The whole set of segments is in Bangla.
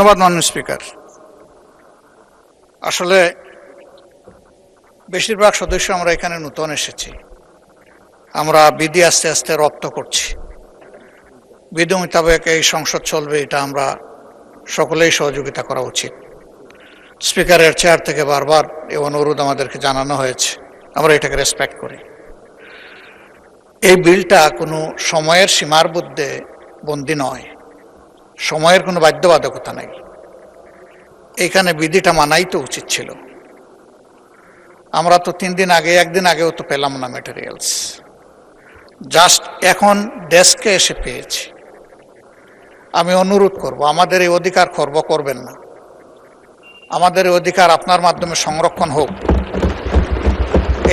ধন্যবাদ মাননীয় স্পিকার। আসলে বেশিরভাগ সদস্য আমরা এখানে নতুন এসেছি, আমরা বিধি আস্তে আস্তে রপ্ত করছি। বিধি মোতাবেক এই সংসদ চলবে, এটা আমরা সকলেই সহযোগিতা করা উচিত। স্পিকারের চেয়ার থেকে বারবার এই অনুরোধ আমাদেরকে জানানো হয়েছে, আমরা এটাকে রেসপেক্ট করি। এই বিলটা কোনো সময়ের সীমার মধ্যে বন্দী নয়, সময়ের কোনো বাধ্যবাধকতা নেই। এইখানে বিধিটা মানাই তো উচিত ছিল। আমরা তো 3 দিন আগে, একদিন আগেও তো পেলাম না ম্যাটেরিয়ালস, জাস্ট এখন ডেস্কে এসে পেয়েছি। আমি অনুরোধ করব, আমাদের এই অধিকার খর্ব করবেন না, আমাদের এই অধিকার আপনার মাধ্যমে সংরক্ষণ হোক।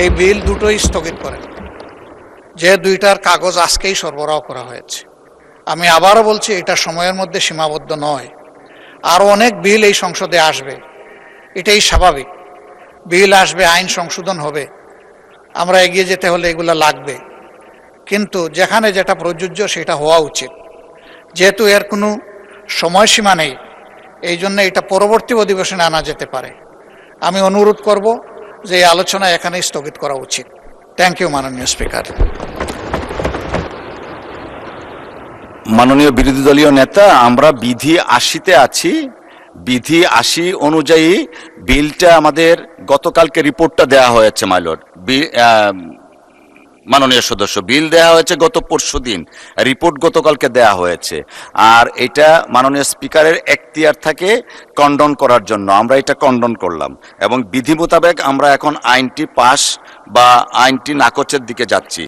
এই বিল দুটোই স্থগিত করেন, যে দুইটার কাগজ আজকেই সরবরাহ করা হয়েছে। আমি আবারও বলছি, এটা সময়ের মধ্যে সীমাবদ্ধ নয়, আরও অনেক বিল এই সংসদে আসবে, এটাই স্বাভাবিক। বিল আসবে, আইন সংশোধন হবে, আমরা এগিয়ে যেতে হলে এগুলো লাগবে। কিন্তু যেখানে যেটা প্রযোজ্য সেটা হওয়া উচিত। যেহেতু এর কোনো সময়সীমা নেই, এই জন্য এটা পরবর্তী অধিবেশনে আনা যেতে পারে। আমি অনুরোধ করব যে এই আলোচনা এখানেই স্থগিত করা উচিত। থ্যাংক ইউ মাননীয় স্পিকার। মাননীয় বিরোধী দলীয় নেতা, আমরা বিধি 80-তে আছি। বিধি 80 অনুযায়ী বিলটা আমাদের গতকালকে রিপোর্টটা দেওয়া হয়েছে মাইলর। মাননীয় সদস্য, বিল দেওয়া হয়েছে গত পরশুদিন, রিপোর্ট গতকালকে দেওয়া হয়েছে। আর এটা মাননীয় স্পিকারের এখতিয়ার থাকে কন্ডন করার জন্য, আমরা এটা কন্ডন করলাম এবং বিধি মোতাবেক আমরা এখন আইনটি পাস বা আইনটি নাকচের দিকে যাচ্ছি।